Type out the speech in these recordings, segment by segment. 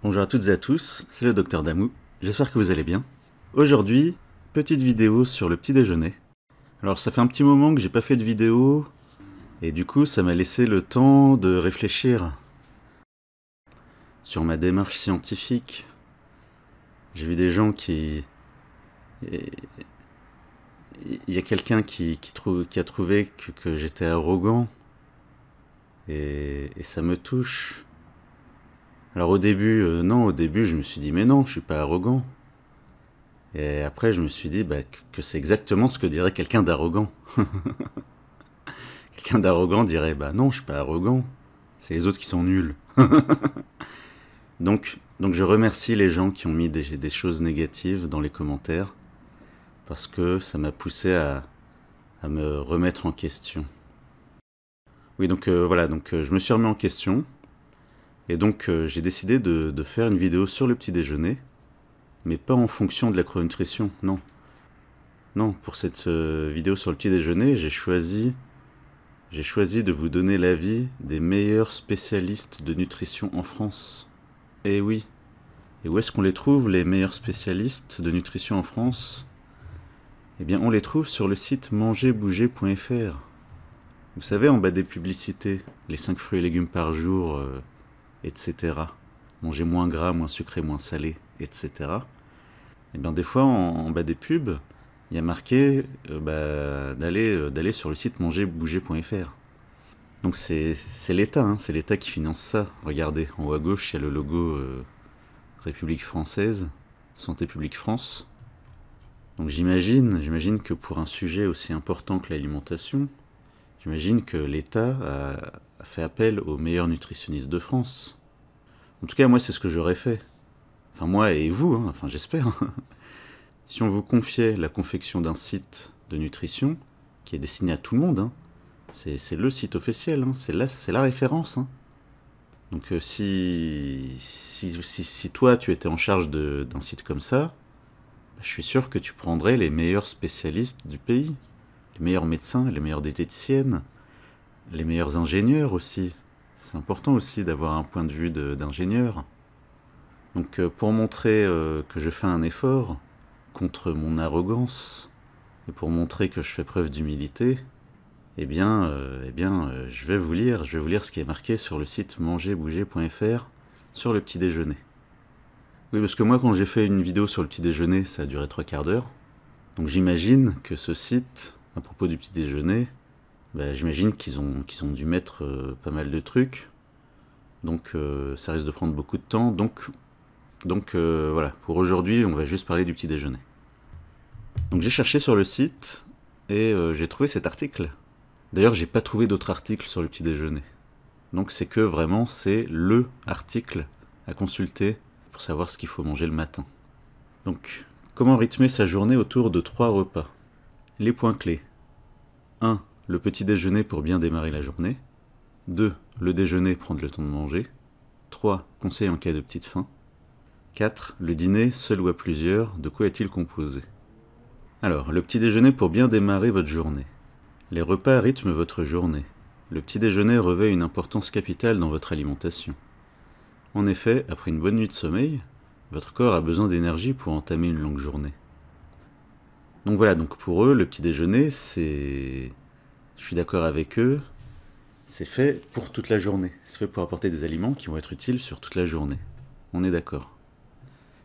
Bonjour à toutes et à tous, c'est le Docteur Damou, j'espère que vous allez bien. Aujourd'hui, petite vidéo sur le petit déjeuner. Alors ça fait un petit moment que j'ai pas fait de vidéo, et du coup ça m'a laissé le temps de réfléchir sur ma démarche scientifique. J'ai vu des gens qui... Il y a quelqu'un qui a trouvé que j'étais arrogant, et ça me touche. Alors au début, non, au début je me suis dit mais non, je suis pas arrogant. Et après je me suis dit que c'est exactement ce que dirait quelqu'un d'arrogant. Quelqu'un d'arrogant dirait bah non, je suis pas arrogant, c'est les autres qui sont nuls. Donc je remercie les gens qui ont mis des choses négatives dans les commentaires, parce que ça m'a poussé à me remettre en question. Oui, donc voilà, je me suis remis en question. Et donc j'ai décidé de faire une vidéo sur le petit déjeuner, mais pas en fonction de la chrononutrition, non. Non, pour cette vidéo sur le petit déjeuner, j'ai choisi de vous donner l'avis des meilleurs spécialistes de nutrition en France. Eh oui. Et où est-ce qu'on les trouve, les meilleurs spécialistes de nutrition en France? Eh bien, on les trouve sur le site mangerbouger.fr. Vous savez, en bas des publicités, les 5 fruits et légumes par jour... etc. Manger moins gras, moins sucré, moins salé, etc. Et bien des fois, en bas des pubs, il y a marqué d'aller sur le site mangerbouger.fr. Donc c'est l'État, hein, c'est l'État qui finance ça. Regardez, en haut à gauche, il y a le logo République française, Santé publique France. Donc j'imagine que pour un sujet aussi important que l'alimentation, j'imagine que l'État a fait appel aux meilleurs nutritionnistes de France. En tout cas, moi, c'est ce que j'aurais fait. Enfin, moi et vous, hein, enfin, j'espère. Si on vous confiait la confection d'un site de nutrition, qui est destiné à tout le monde, hein, c'est le site officiel, hein, c'est la référence. Hein. Donc, si toi, tu étais en charge d'un site comme ça, je suis sûr que tu prendrais les meilleurs spécialistes du pays. Les meilleurs médecins, les meilleures diététiciennes, les meilleurs ingénieurs aussi. C'est important aussi d'avoir un point de vue d'ingénieur. Donc pour montrer que je fais un effort contre mon arrogance, et pour montrer que je fais preuve d'humilité, je vais vous lire ce qui est marqué sur le site mangerbouger.fr sur le petit déjeuner. Oui, parce que moi quand j'ai fait une vidéo sur le petit déjeuner, ça a duré 3 quarts d'heure. Donc j'imagine que ce site, à propos du petit déjeuner, j'imagine qu'ils ont dû mettre pas mal de trucs. Donc ça risque de prendre beaucoup de temps. Donc voilà, pour aujourd'hui, on va juste parler du petit déjeuner. Donc j'ai cherché sur le site et j'ai trouvé cet article. D'ailleurs, j'ai pas trouvé d'autres articles sur le petit déjeuner. Donc c'est que vraiment, c'est le article à consulter pour savoir ce qu'il faut manger le matin. Donc, comment rythmer sa journée autour de 3 repas? Les points clés. 1. Le petit déjeuner pour bien démarrer la journée. 2. Le déjeuner, prendre le temps de manger. 3. Conseil en cas de petite faim. 4. Le dîner, seul ou à plusieurs, de quoi est-il composé? Alors, le petit déjeuner pour bien démarrer votre journée. Les repas rythment votre journée. Le petit déjeuner revêt une importance capitale dans votre alimentation. En effet, après une bonne nuit de sommeil, votre corps a besoin d'énergie pour entamer une longue journée. Donc voilà, donc pour eux, le petit déjeuner, c'est... Je suis d'accord avec eux, c'est fait pour toute la journée. C'est fait pour apporter des aliments qui vont être utiles sur toute la journée. On est d'accord.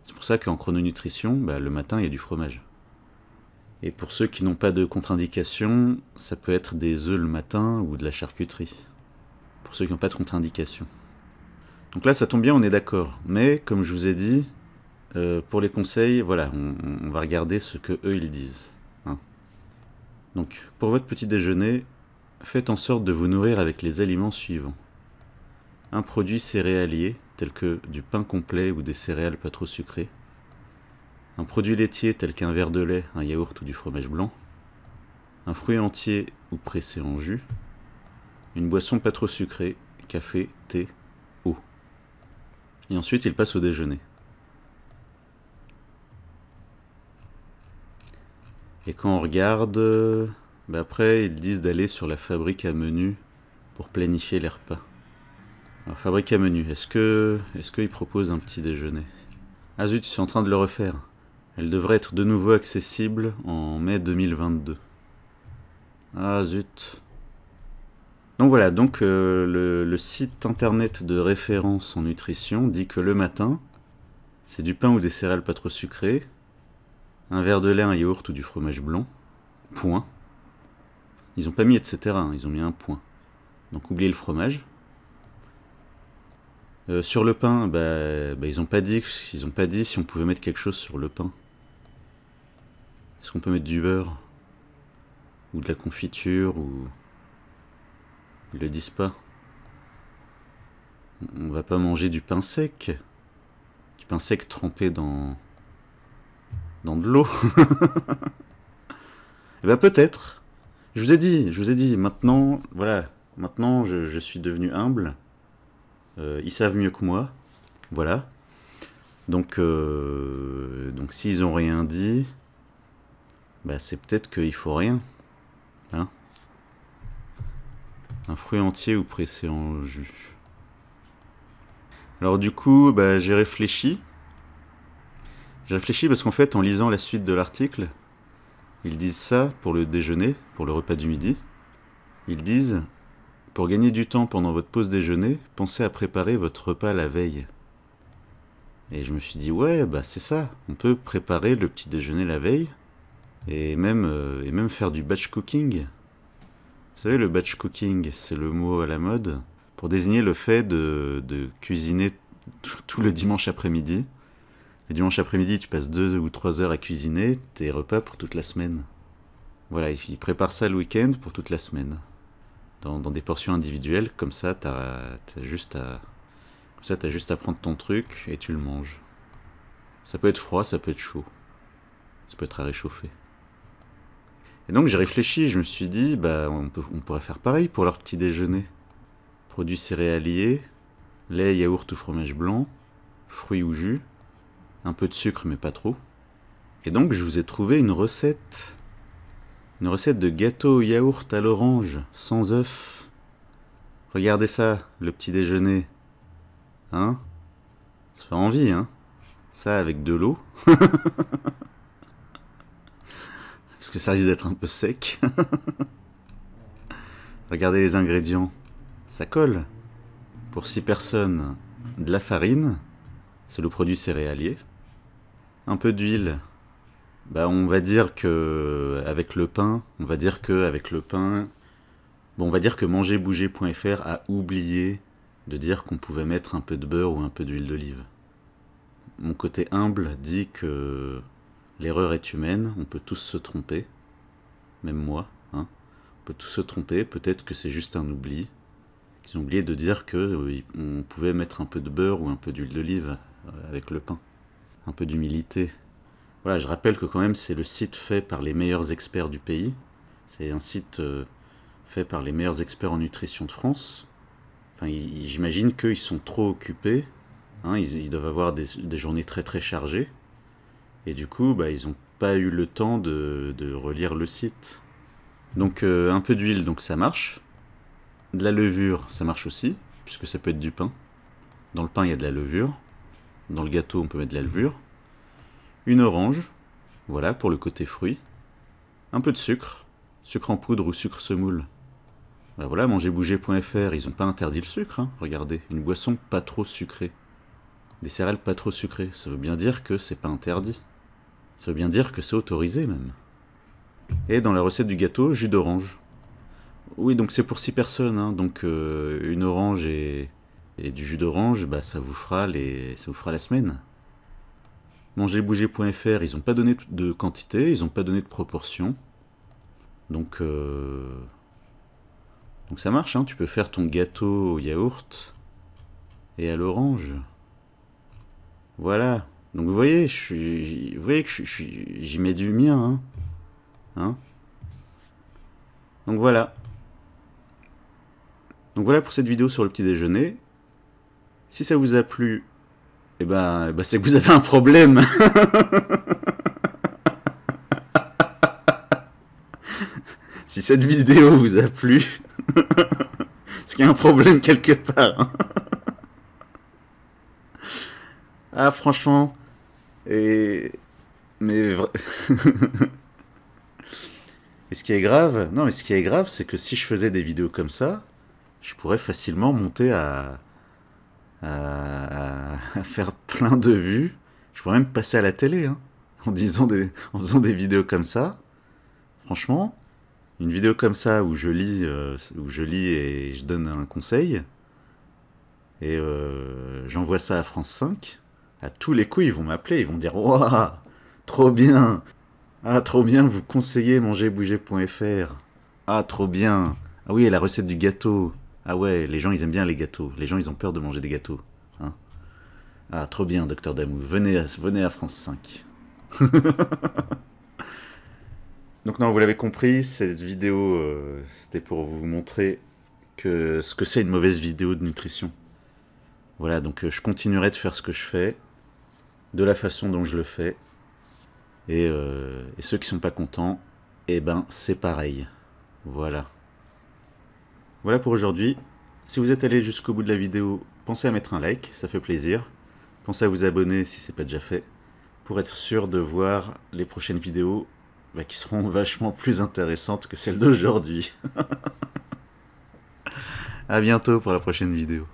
C'est pour ça qu'en chrononutrition, le matin, il y a du fromage. Et pour ceux qui n'ont pas de contre-indication, ça peut être des œufs le matin ou de la charcuterie. Pour ceux qui n'ont pas de contre-indication. Donc là, ça tombe bien, on est d'accord. Mais, comme je vous ai dit, pour les conseils, voilà, on va regarder ce que eux ils disent. Hein. Donc, pour votre petit déjeuner, faites en sorte de vous nourrir avec les aliments suivants. Un produit céréalier, tel que du pain complet ou des céréales pas trop sucrées. Un produit laitier, tel qu'un verre de lait, un yaourt ou du fromage blanc. Un fruit entier ou pressé en jus. Une boisson pas trop sucrée, café, thé, eau. Et ensuite, il passe au déjeuner. Et quand on regarde, après, ils disent d'aller sur la fabrique à menu pour planifier les repas. Alors, fabrique à menu. Est-ce qu'il propose un petit déjeuner? Ah zut, ils sont en train de le refaire. Elle devrait être de nouveau accessible en mai 2022. Ah zut. Donc voilà, donc le site internet de référence en nutrition dit que le matin, c'est du pain ou des céréales pas trop sucrées, un verre de lait, un yaourt ou du fromage blanc, point. Ils n'ont pas mis etc, hein, ils ont mis un point. Donc oubliez le fromage. Sur le pain, ils n'ont pas dit si on pouvait mettre quelque chose sur le pain. Est-ce qu'on peut mettre du beurre? Ou de la confiture, ou... Ils le disent pas. On va pas manger du pain sec. Du pain sec trempé dans de l'eau. Eh ben peut-être. Je vous ai dit, maintenant, voilà, maintenant je suis devenu humble. Ils savent mieux que moi. Voilà. Donc s'ils ont rien dit, c'est peut-être qu'il faut rien. Hein? Un fruit entier ou pressé en jus. Alors du coup, j'ai réfléchi. J'ai réfléchi parce qu'en fait, en lisant la suite de l'article, ils disent ça pour le déjeuner, pour le repas du midi. Ils disent, pour gagner du temps pendant votre pause déjeuner, pensez à préparer votre repas la veille. Et je me suis dit, ouais, c'est ça. On peut préparer le petit déjeuner la veille et même faire du batch cooking. Vous savez, le batch cooking, c'est le mot à la mode pour désigner le fait de cuisiner tout le dimanche après-midi. Le dimanche après-midi, tu passes 2 ou 3 heures à cuisiner tes repas pour toute la semaine. Voilà, ils préparent ça le week-end pour toute la semaine. Dans des portions individuelles, comme ça, t'as juste à prendre ton truc et tu le manges. Ça peut être froid, ça peut être chaud. Ça peut être à réchauffer. Et donc j'ai réfléchi, je me suis dit, on pourrait faire pareil pour leur petit déjeuner. Produits céréaliers, lait, yaourt ou fromage blanc, fruits ou jus, un peu de sucre mais pas trop. Et donc je vous ai trouvé une recette. Une recette de gâteau au yaourt à l'orange, sans œufs. Regardez ça, le petit déjeuner. Hein? Ça fait envie, hein? Ça avec de l'eau. Parce que ça risque d'être un peu sec. Regardez les ingrédients. Ça colle. Pour 6 personnes, de la farine. C'est le produit céréalier. Un peu d'huile. On va dire que avec le pain, on va dire que mangerbouger.fr a oublié de dire qu'on pouvait mettre un peu de beurre ou un peu d'huile d'olive. Mon côté humble dit que l'erreur est humaine, on peut tous se tromper, même moi, hein. On peut tous se tromper, peut-être que c'est juste un oubli. Ils ont oublié de dire qu'on pouvait mettre un peu de beurre ou un peu d'huile d'olive avec le pain. Un peu d'humilité. Voilà, je rappelle que quand même c'est le site fait par les meilleurs experts du pays. C'est un site fait par les meilleurs experts en nutrition de France. Enfin, j'imagine qu'ils sont trop occupés. Hein, ils doivent avoir des journées très très chargées. Et du coup, ils n'ont pas eu le temps de relire le site. Donc un peu d'huile, donc ça marche. De la levure, ça marche aussi, puisque ça peut être du pain. Dans le pain, il y a de la levure. Dans le gâteau, on peut mettre de la levure. Une orange, voilà, pour le côté fruit. Un peu de sucre, sucre en poudre ou sucre semoule. Voilà, mangerbouger.fr, ils n'ont pas interdit le sucre, hein, regardez. Une boisson pas trop sucrée. Des céréales pas trop sucrées, ça veut bien dire que c'est pas interdit. Ça veut bien dire que c'est autorisé même. Et dans la recette du gâteau, jus d'orange. Oui, donc c'est pour 6 personnes, hein, donc une orange et du jus d'orange, ça vous fera la semaine. Mangerbouger.fr, ils n'ont pas donné de quantité, ils n'ont pas donné de proportion. Donc ça marche, hein, tu peux faire ton gâteau au yaourt et à l'orange. Voilà. Donc vous voyez, que j'y mets du mien, hein. Donc voilà. Donc voilà pour cette vidéo sur le petit déjeuner. Si ça vous a plu, c'est que vous avez un problème. Si cette vidéo vous a plu, c'est qu'il y a un problème quelque part. Ah, franchement, et... Mais... Et ce qui est grave, non, mais ce qui est grave, c'est que si je faisais des vidéos comme ça, je pourrais facilement monter à faire plein de vues. Je pourrais même passer à la télé, hein, en faisant des vidéos comme ça. Franchement, une vidéo comme ça où je lis et je donne un conseil, et j'envoie ça à France 5, à tous les coups, ils vont m'appeler, ils vont dire waouh, trop bien! Ah, trop bien, vous conseillez mangerbouger.fr. Ah, trop bien. Ah oui, et la recette du gâteau. Ah ouais, les gens, ils aiment bien les gâteaux. Les gens, ils ont peur de manger des gâteaux. Hein. Ah, trop bien, docteur Damou. Venez à France 5. Donc non, vous l'avez compris, cette vidéo, c'était pour vous montrer ce que c'est une mauvaise vidéo de nutrition. Voilà, donc je continuerai de faire ce que je fais, de la façon dont je le fais. Et ceux qui sont pas contents, eh ben c'est pareil. Voilà. Voilà pour aujourd'hui. Si vous êtes allé jusqu'au bout de la vidéo, pensez à mettre un like, ça fait plaisir. Pensez à vous abonner si c'est pas déjà fait, pour être sûr de voir les prochaines vidéos qui seront vachement plus intéressantes que celles d'aujourd'hui. À bientôt pour la prochaine vidéo.